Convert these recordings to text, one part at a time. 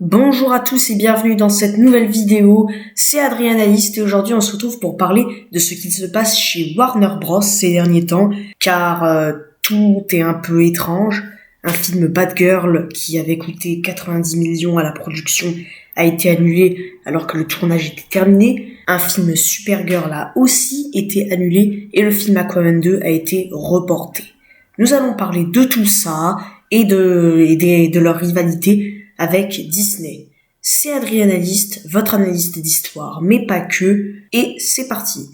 Bonjour à tous et bienvenue dans cette nouvelle vidéo, c'est Adrianalyst et aujourd'hui on se retrouve pour parler de ce qu'il se passe chez Warner Bros ces derniers temps car tout est un peu étrange. Un film Bad Girl qui avait coûté 90 millions à la production a été annulé alors que le tournage était terminé. Un film Supergirl a aussi été annulé et le film Aquaman 2 a été reporté. Nous allons parler de tout ça et de leur rivalité avec Disney. C'est Adrianalyst, votre analyste d'histoire, mais pas que, et c'est parti.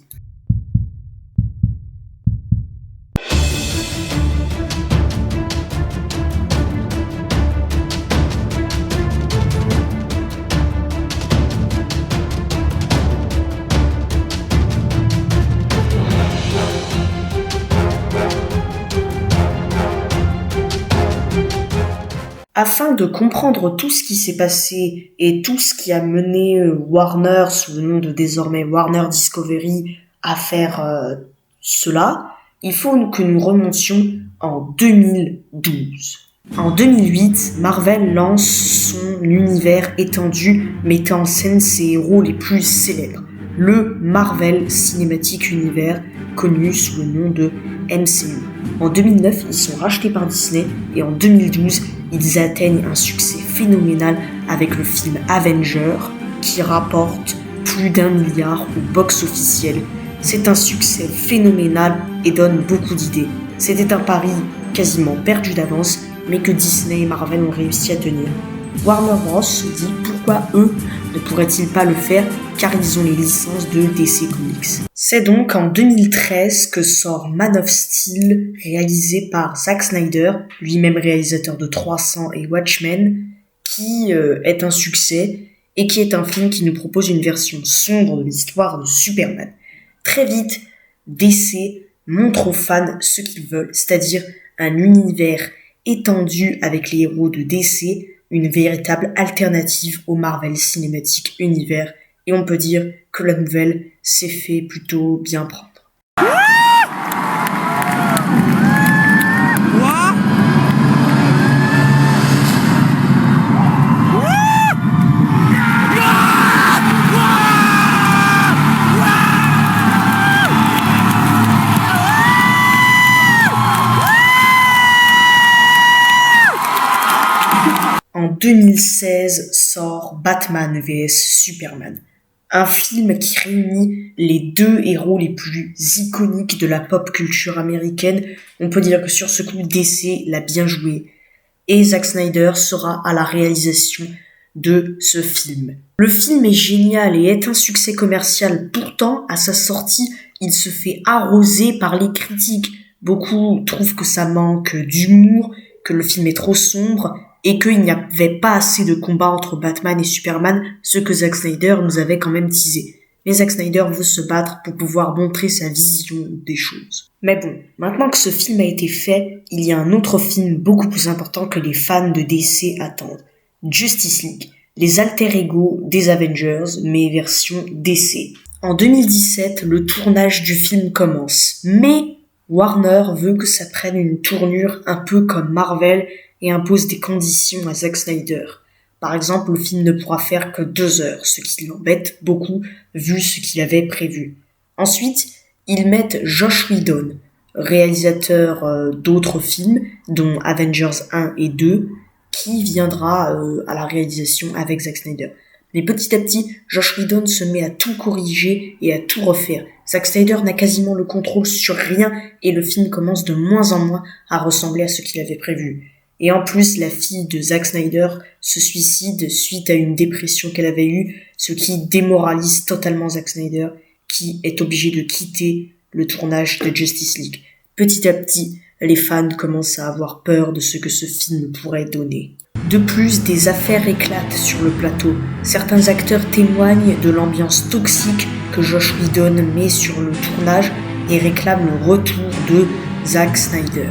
Afin de comprendre tout ce qui s'est passé et tout ce qui a mené Warner, sous le nom de désormais Warner Discovery, à faire cela, il faut que nous remontions en 2012. En 2008, Marvel lance son univers étendu mettant en scène ses héros les plus célèbres, le Marvel Cinematic Universe, connu sous le nom de MCU. En 2009, ils sont rachetés par Disney et en 2012, ils atteignent un succès phénoménal avec le film Avengers qui rapporte plus d'1 milliard au box officiel. C'est un succès phénoménal et donne beaucoup d'idées. C'était un pari quasiment perdu d'avance, mais que Disney et Marvel ont réussi à tenir. Warner Bros se dit pourquoi eux ne pourraient-ils pas le faire car ils ont les licences de DC Comics. C'est donc en 2013 que sort Man of Steel, réalisé par Zack Snyder, lui-même réalisateur de 300 et Watchmen, qui est un succès et qui est un film qui nous propose une version sombre de l'histoire de Superman. Très vite, DC montre aux fans ce qu'ils veulent, c'est-à-dire un univers étendu avec les héros de DC, une véritable alternative au Marvel Cinematic Universe, et on peut dire que la nouvelle s'est fait plutôt bien prendre. En 2016 sort Batman vs Superman, un film qui réunit les deux héros les plus iconiques de la pop culture américaine. On peut dire que sur ce coup, DC l'a bien joué et Zack Snyder sera à la réalisation de ce film. Le film est génial et est un succès commercial. Pourtant, à sa sortie, il se fait arroser par les critiques. Beaucoup trouvent que ça manque d'humour, que le film est trop sombre et qu'il n'y avait pas assez de combat entre Batman et Superman, ce que Zack Snyder nous avait quand même teasé. Mais Zack Snyder veut se battre pour pouvoir montrer sa vision des choses. Mais bon, maintenant que ce film a été fait, il y a un autre film beaucoup plus important que les fans de DC attendent. Justice League, les alter-ego des Avengers, mais version DC. En 2017, le tournage du film commence, mais Warner veut que ça prenne une tournure un peu comme Marvel et impose des conditions à Zack Snyder. Par exemple, le film ne pourra faire que 2 heures, ce qui l'embête beaucoup vu ce qu'il avait prévu. Ensuite, ils mettent Joss Whedon, réalisateur d'autres films, dont Avengers 1 et 2, qui viendra à la réalisation avec Zack Snyder. Mais petit à petit, Joss Whedon se met à tout corriger et à tout refaire. Zack Snyder n'a quasiment le contrôle sur rien et le film commence de moins en moins à ressembler à ce qu'il avait prévu. Et en plus, la fille de Zack Snyder se suicide suite à une dépression qu'elle avait eue, ce qui démoralise totalement Zack Snyder, qui est obligé de quitter le tournage de Justice League. Petit à petit, les fans commencent à avoir peur de ce que ce film pourrait donner. De plus, des affaires éclatent sur le plateau. Certains acteurs témoignent de l'ambiance toxique que Joss Whedon met sur le tournage et réclament le retour de Zack Snyder.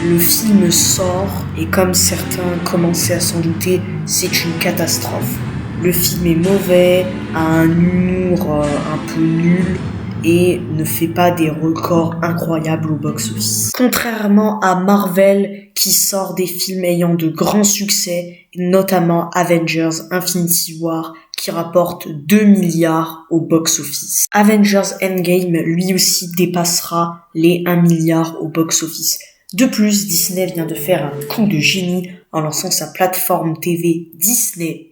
Le film sort et comme certains commençaient à s'en douter, c'est une catastrophe. Le film est mauvais, a un humour un peu nul et ne fait pas des records incroyables au box-office. Contrairement à Marvel qui sort des films ayant de grands succès, notamment Avengers Infinity War qui rapporte 2 milliards au box-office. Avengers Endgame lui aussi dépassera les 1 milliard au box-office. De plus, Disney vient de faire un coup de génie en lançant sa plateforme TV Disney+,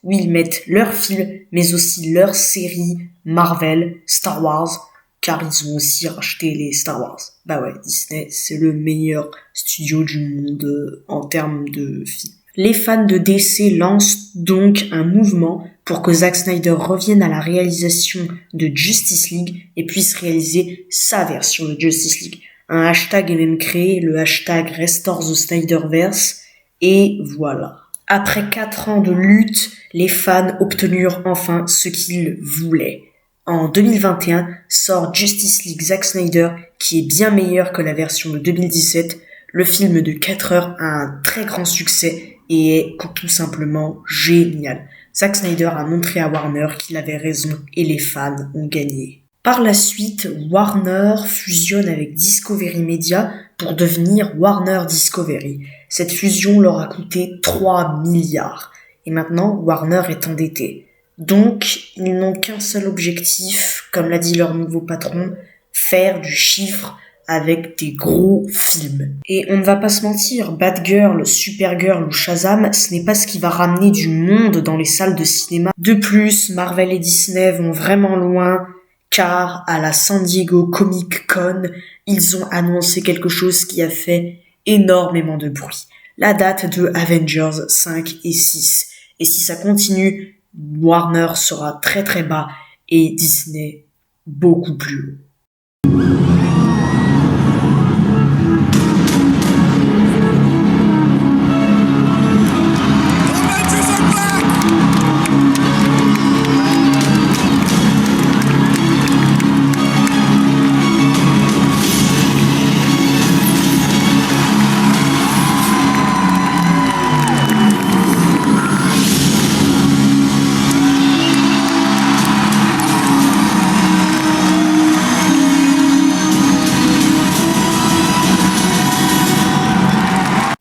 où ils mettent leurs films, mais aussi leurs séries Marvel, Star Wars, car ils ont aussi racheté les Star Wars. Bah ouais, Disney, c'est le meilleur studio du monde en termes de films. Les fans de DC lancent donc un mouvement pour que Zack Snyder revienne à la réalisation de Justice League et puisse réaliser sa version de Justice League. Un hashtag est même créé, le hashtag Restore the Snyderverse, et voilà. Après 4 ans de lutte, les fans obtenurent enfin ce qu'ils voulaient. En 2021, sort Justice League Zack Snyder, qui est bien meilleur que la version de 2017. Le film de 4 heures a un très grand succès et est tout simplement génial. Zack Snyder a montré à Warner qu'il avait raison et les fans ont gagné. Par la suite, Warner fusionne avec Discovery Media pour devenir Warner Discovery. Cette fusion leur a coûté 3 milliards. Et maintenant, Warner est endetté. Donc, ils n'ont qu'un seul objectif, comme l'a dit leur nouveau patron, faire du chiffre avec des gros films. Et on ne va pas se mentir, Batgirl, Supergirl ou Shazam, ce n'est pas ce qui va ramener du monde dans les salles de cinéma. De plus, Marvel et Disney vont vraiment loin, car à la San Diego Comic Con, ils ont annoncé quelque chose qui a fait énormément de bruit. La date de Avengers 5 et 6. Et si ça continue, Warner sera très très bas et Disney beaucoup plus haut.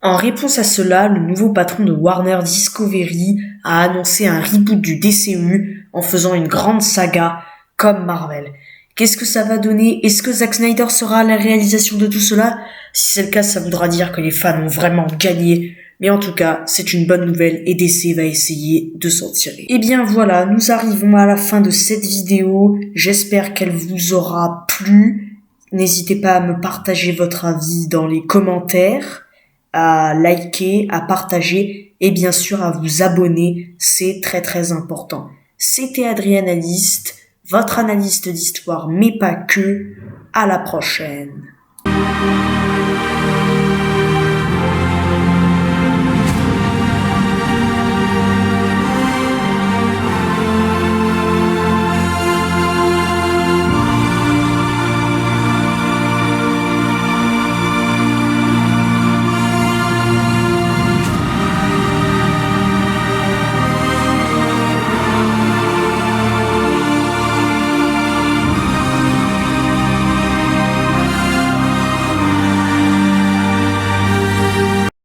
En réponse à cela, le nouveau patron de Warner Discovery a annoncé un reboot du DCU en faisant une grande saga comme Marvel. Qu'est-ce que ça va donner? Est-ce que Zack Snyder sera à la réalisation de tout cela? Si c'est le cas, ça voudra dire que les fans ont vraiment gagné. Mais en tout cas, c'est une bonne nouvelle et DC va essayer de s'en tirer. Et bien voilà, nous arrivons à la fin de cette vidéo. J'espère qu'elle vous aura plu. N'hésitez pas à me partager votre avis dans les commentaires, à liker, à partager et bien sûr à vous abonner, c'est très très important. C'était Adrianalyste, votre analyste d'histoire mais pas que. À la prochaine.